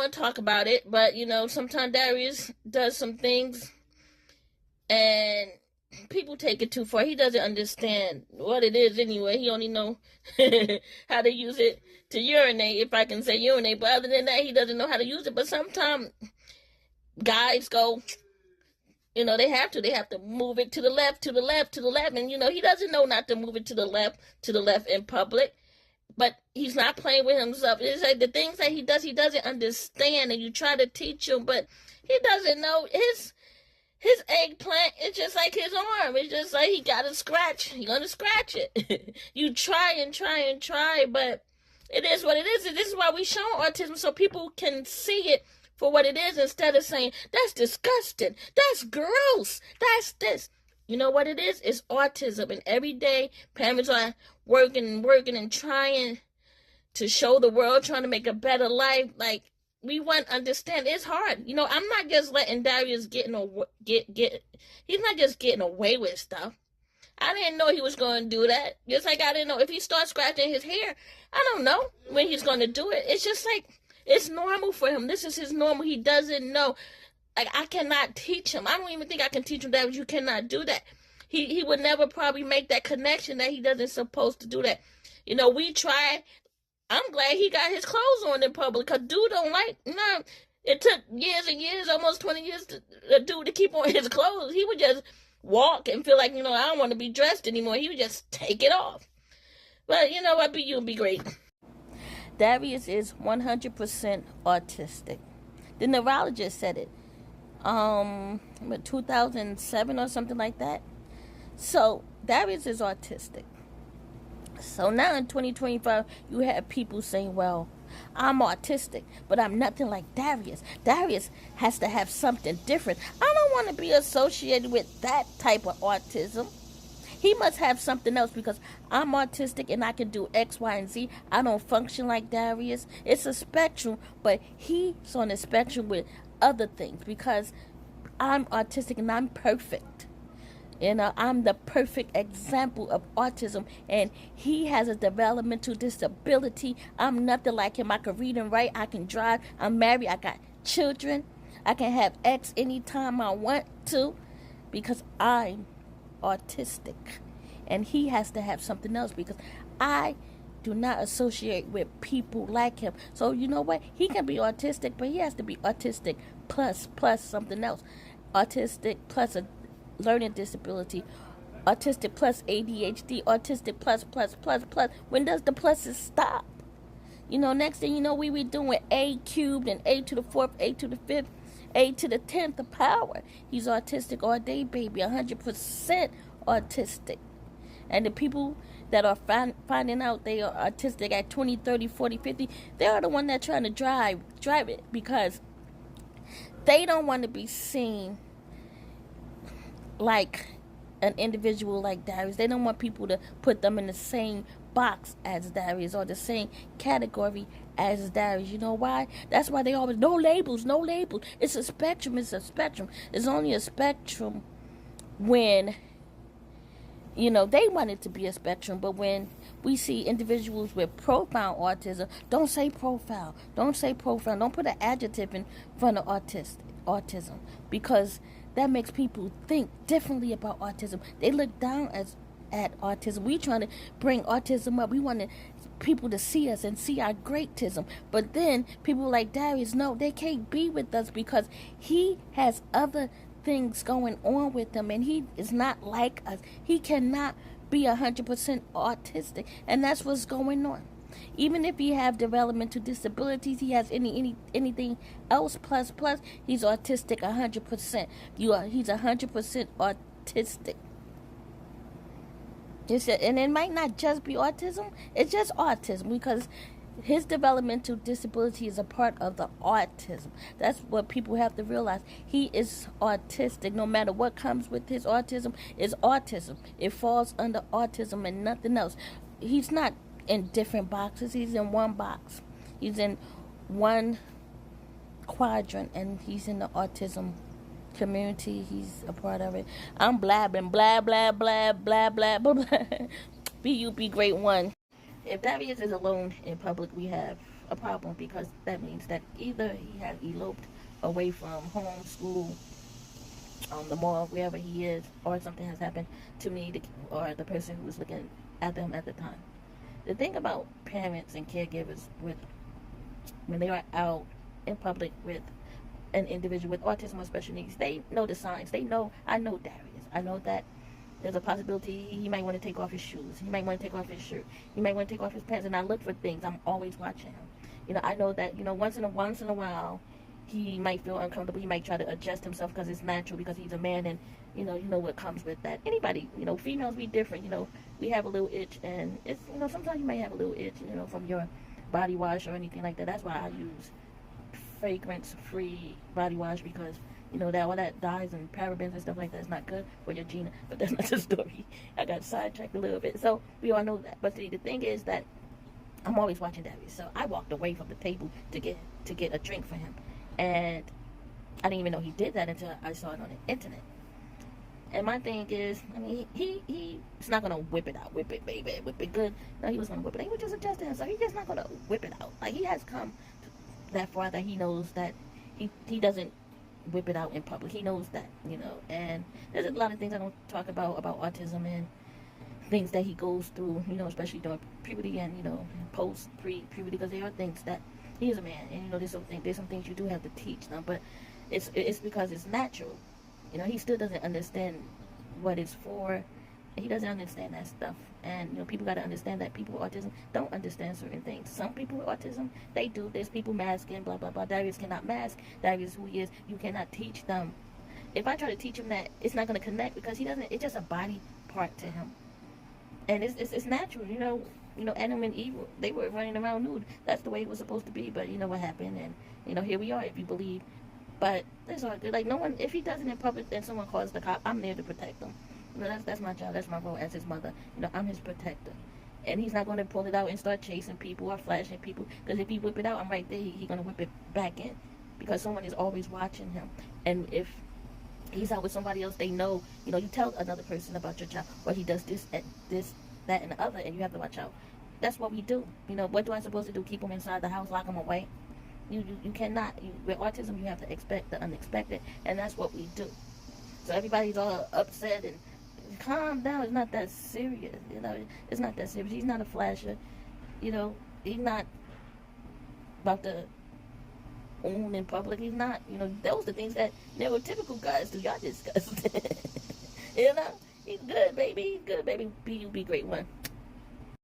want to talk about it, but, sometimes Darius does some things and people take it too far. He doesn't understand what it is anyway. He only know how to use it to urinate, if I can say urinate. But other than that, he doesn't know how to use it. But sometimes guys go, they have to move it to the left, to the left, to the left. And, he doesn't know not to move it to the left in public. But he's not playing with himself. It's like the things that he doesn't understand. And you try to teach him, but he doesn't know. His eggplant is just like his arm. It's just like he got to scratch. He's going to scratch it. You try and try and try, but it is what it is. This is why we show autism, so people can see it for what it is instead of saying, that's disgusting, that's gross, that's this. You know what it is? It's autism. And every day, parents are working and trying to show the world, trying to make a better life. Like, we want to understand it's hard. I'm not just letting Darius he's not just getting away with stuff. I didn't know he was going to do that. Just like I didn't know if he starts scratching his hair, I don't know when he's going to do it. It's just like, it's normal for him. This is his normal. He doesn't know. Like, I cannot teach him. I don't even think I can teach him that. You cannot do that. He would never probably make that connection that he doesn't supposed to do that. We try. I'm glad he got his clothes on in public, because dude don't like, it took years and years, almost 20 years to keep on his clothes. He would just walk and feel like, I don't want to be dressed anymore. He would just take it off. But you know what, you'll be great. Darius is 100% autistic. The neurologist said it. 2007 or something like that. So Darius is autistic. So now in 2025, you have people saying, well, I'm autistic, but I'm nothing like Darius. Darius has to have something different. I don't want to be associated with that type of autism. He must have something else, because I'm autistic and I can do X, Y, and Z. I don't function like Darius. It's a spectrum, but he's on the spectrum with other things, because I'm autistic and I'm perfect. I'm the perfect example of autism, and he has a developmental disability. I'm nothing like him. I can read and write. I can drive. I'm married. I got children. I can have X anytime I want to, because I'm autistic. And he has to have something else, because I do not associate with people like him. So you know what? He can be autistic, but he has to be autistic plus something else. Autistic plus a learning disability, autistic plus ADHD, autistic plus. When does the pluses stop? Next thing you know, we be doing A cubed and A to the 4th, A to the 5th, A to the 10th of power. He's autistic all day, baby, 100% autistic. And the people that are finding out they are autistic at 20, 30, 40, 50, they are the one that trying to drive it, because they don't want to be seen like an individual like Darius. They don't want people to put them in the same box as Darius, or the same category as Darius. You know why? That's why they always, no labels. It's a spectrum. It's only a spectrum when, they want it to be a spectrum. But when we see individuals with profound autism, don't say profile. Don't put an adjective in front of autism, because that makes people think differently about autism. They look down at autism. We trying to bring autism up. We want people to see us and see our greatism. But then people like Darius, no, they can't be with us, because he has other things going on with him, and he is not like us. He cannot be 100% autistic, and that's what's going on. Even if he have developmental disabilities, he has anything else plus, he's autistic 100%. He's 100% autistic. And it might not just be autism, it's just autism, because his developmental disability is a part of the autism. That's what people have to realize. He is autistic. No matter what comes with his autism, is autism. It falls under autism and nothing else. He's not in different boxes. He's in one box. He's in one quadrant, and he's in the autism community. He's a part of it. I'm blabbing, blah, blah, blah, blah, blah, blah, blah. Be great one. If Darius is alone in public, we have a problem, because that means that either he has eloped away from home, school, the mall, wherever he is, or something has happened to me or the person who was looking at them at the time. The thing about parents and caregivers with when they are out in public with an individual with autism or special needs, they know the signs. I know Darius. I know that there's a possibility he might want to take off his shoes. He might want to take off his shirt. He might want to take off his pants. And I look for things. I'm always watching him. I know that, once in a while, he might feel uncomfortable. He might try to adjust himself because it's natural, because he's a man, and you know what comes with that. Anybody, females be different. We have a little itch, and it's sometimes you may have a little itch, from your body wash or anything like that. That's why I use fragrance-free body wash, because that all that dyes and parabens and stuff like that is not good for your Gina. But that's not the story. I got sidetracked a little bit. So we all know that. But see, the thing is that I'm always watching Darius. So I walked away from the table to get a drink for him. And I didn't even know he did that until I saw it on the internet. And my thing is, he's not going to whip it out. Whip it, baby. Whip it good. No, he was going to whip it out. He was just adjusting himself. He's just not going to whip it out. Like, he has come that far that he knows that he doesn't whip it out in public. He knows that, And there's a lot of things I don't talk about autism and things that he goes through, especially during puberty and, pre-puberty, because there are things that he is a man, and there's some things you do have to teach them, but it's because it's natural. He still doesn't understand what it's for. He doesn't understand that stuff, and people got to understand that people with autism don't understand certain things. Some people with autism, they do. There's people masking, blah blah blah. Darius cannot mask. Darius, who he is, you cannot teach them. If I try to teach him that, it's not going to connect, because he doesn't. It's just a body part to him, and it's natural. Adam and Eve, they were running around nude. That's the way it was supposed to be. But you know what happened, and here we are, if you believe. But it's all good. Like, no one, if he does it in public and someone calls the cop, I'm there to protect him. That's my job. That's my role as his mother. I'm his protector. And he's not going to pull it out and start chasing people or flashing people. Because if he whip it out, I'm right there. He's going to whip it back in. Because someone is always watching him. And if he's out with somebody else, they know, you tell another person about your child, or he does this, that, and the other, and you have to watch out. That's what we do. What do I supposed to do? Keep him inside the house, lock him away? You cannot. With autism, you have to expect the unexpected, and that's what we do. So everybody's all upset and calm down. It's not that serious. It's not that serious. He's not a flasher. He's not about to own in public. He's not. Those are the things that neurotypical guys do. Y'all discussed. He's good, baby. He's good, baby. Be great one.